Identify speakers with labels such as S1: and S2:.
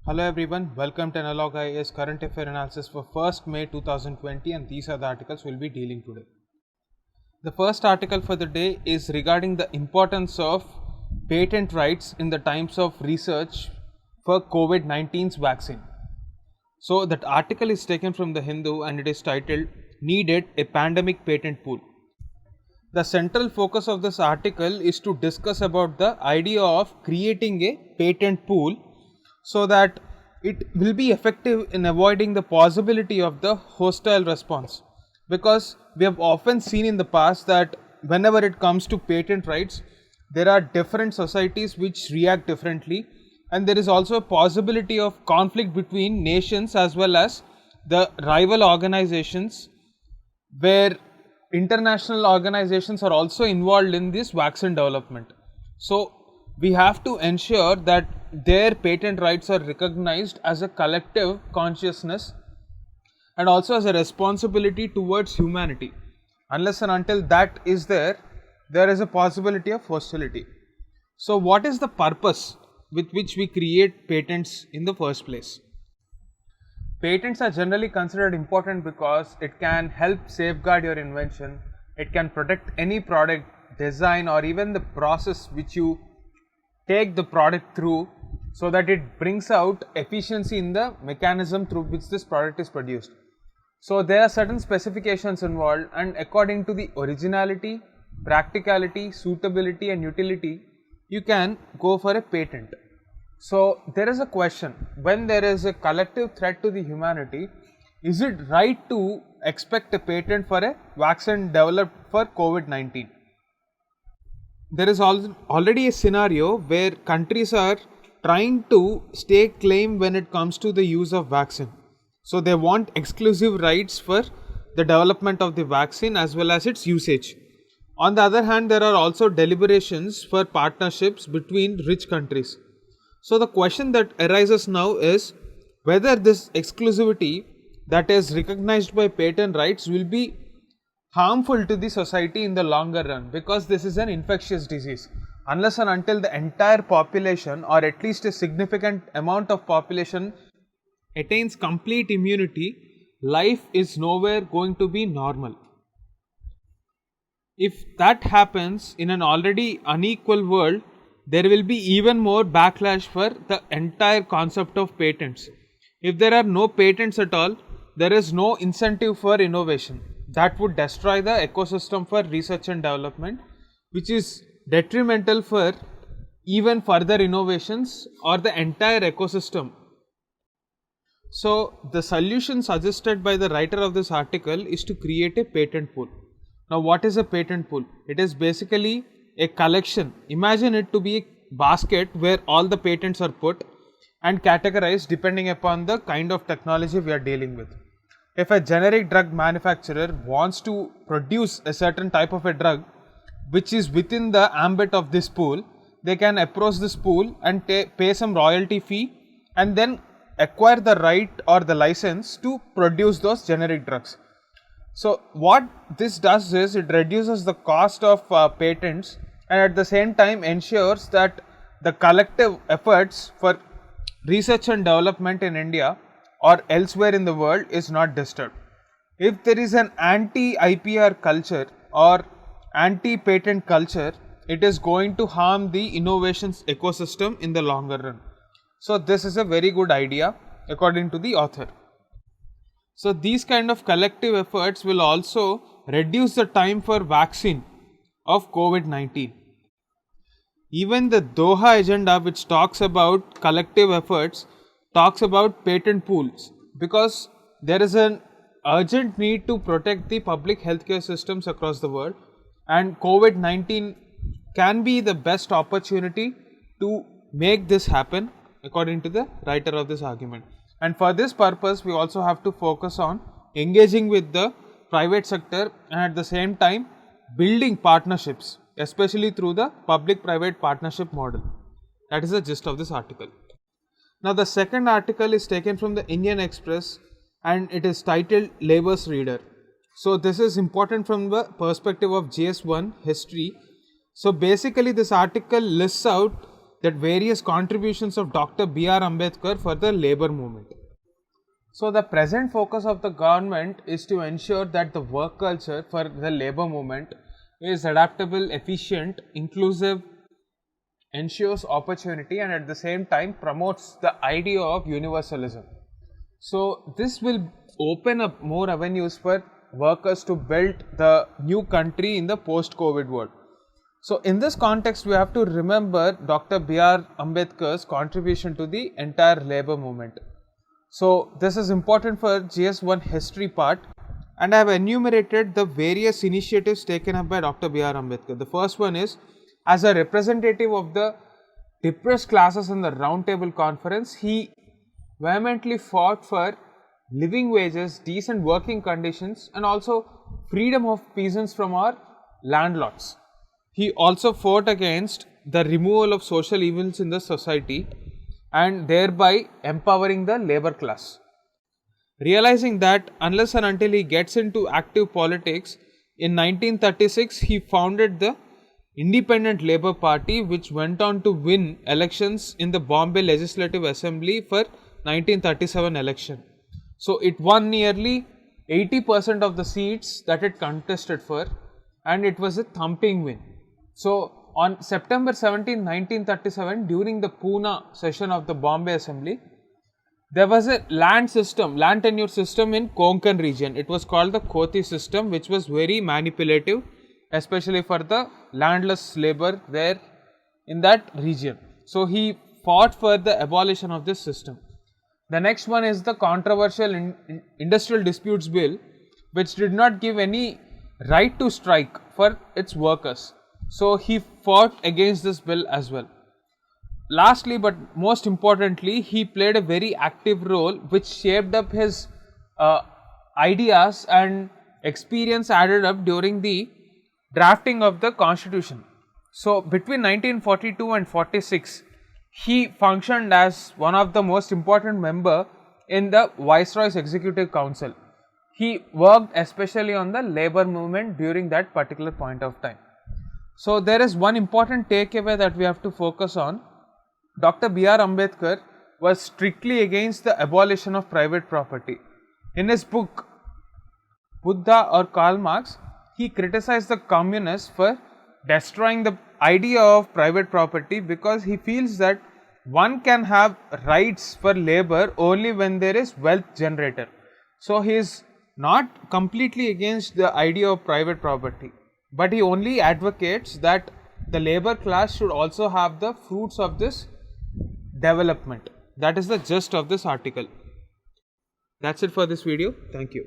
S1: Hello everyone, welcome to Analog IAS Current Affairs Analysis for 1st May 2020, and these are the articles we will be dealing today. The first article for the day is regarding the importance of patent rights in the times of research for COVID-19's vaccine. So that article is taken from the Hindu and it is titled Needed a Pandemic Patent Pool. The central focus of this article is to discuss about the idea of creating a patent pool so that it will be effective in avoiding the possibility of the hostile response, because we have often seen in the past that whenever it comes to patent rights, there are different societies which react differently, and there is also a possibility of conflict between nations as well as the rival organizations, where international organizations are also involved in this vaccine development. So we have to ensure that their patent rights are recognized as a collective consciousness and also as a responsibility towards humanity. Unless and until that is there is a possibility of hostility. So what is the purpose with which we create patents in the first place? Patents are generally considered important because it can help safeguard your invention, it can protect any product, design, or even the process which you take the product through, so that it brings out efficiency in the mechanism through which this product is produced. So there are certain specifications involved, and according to the originality, practicality, suitability and utility, you can go for a patent. So there is a question, when there is a collective threat to the humanity, is it right to expect a patent for a vaccine developed for COVID-19? There is already a scenario where countries are trying to stake claim when it comes to the use of vaccine. So they want exclusive rights for the development of the vaccine as well as its usage. On the other hand, there are also deliberations for partnerships between rich countries. So the question that arises now is whether this exclusivity that is recognized by patent rights will be harmful to the society in the longer run, because this is an infectious disease. Unless and until the entire population, or at least a significant amount of population, attains complete immunity, life is nowhere going to be normal. If that happens in an already unequal world, there will be even more backlash for the entire concept of patents. If there are no patents at all, there is no incentive for innovation. That would destroy the ecosystem for research and development, which is detrimental for even further innovations or the entire ecosystem. So the solution suggested by the writer of this article is to create a patent pool. Now what is a patent pool? It is basically a collection. Imagine it to be a basket where all the patents are put and categorized depending upon the kind of technology we are dealing with. If a generic drug manufacturer wants to produce a certain type of a drug which is within the ambit of this pool, they can approach this pool and pay some royalty fee and then acquire the right or the license to produce those generic drugs. So what this does is it reduces the cost of patents and at the same time ensures that the collective efforts for research and development in India or elsewhere in the world is not disturbed. If there is an anti-IPR culture or anti-patent culture, it is going to harm the innovations ecosystem in the longer run. So this is a very good idea according to the author. So these kind of collective efforts will also reduce the time for vaccine of COVID-19. Even the Doha agenda, which talks about collective efforts, talks about patent pools, because there is an urgent need to protect the public healthcare systems across the world, and COVID-19 can be the best opportunity to make this happen according to the writer of this argument. And for this purpose, we also have to focus on engaging with the private sector and at the same time building partnerships, especially through the public-private partnership model. That is the gist of this article. Now the second article is taken from the Indian Express and it is titled Labour's Reader. So this is important from the perspective of GS1 history. So basically this article lists out that various contributions of Dr. B.R. Ambedkar for the labor movement. So the present focus of the government is to ensure that the work culture for the labor movement is adaptable, efficient, inclusive, ensures opportunity, and at the same time promotes the idea of universalism. So this will open up more avenues for workers to build the new country in the post-COVID world. So in this context, we have to remember Dr. B.R. Ambedkar's contribution to the entire labor movement. So this is important for GS1 history part, and I have enumerated the various initiatives taken up by Dr. B.R. Ambedkar. The first one is, as a representative of the depressed classes in the Round Table Conference, he vehemently fought for living wages, decent working conditions, and also freedom of peasants from our landlords. He also fought against the removal of social evils in the society and thereby empowering the labor class. Realizing that unless and until he gets into active politics, in 1936 he founded the Independent Labour Party, which went on to win elections in the Bombay Legislative Assembly for 1937 election. So it won nearly 80% of the seats that it contested for, and it was a thumping win. So on September 17, 1937, during the Pune session of the Bombay Assembly, there was a land tenure system in Konkan region. It was called the Koti system, which was very manipulative, especially for the landless labor there in that region. So he fought for the abolition of this system. The next one is the controversial Industrial Disputes Bill, which did not give any right to strike for its workers. So he fought against this bill as well. Lastly, but most importantly, he played a very active role which shaped up his ideas and experience added up during the drafting of the constitution. So between 1942 and 46, he functioned as one of the most important member in the Viceroy's Executive Council. He worked especially on the labor movement during that particular point of time. So there is one important takeaway that we have to focus on. Dr. B.R. Ambedkar was strictly against the abolition of private property. In his book Buddha or Karl Marx, he criticized the communists for destroying the idea of private property because he feels that one can have rights for labor only when there is wealth generated. So he is not completely against the idea of private property, but he only advocates that the labor class should also have the fruits of this development. That is the gist of this article. That's it for this video. Thank you.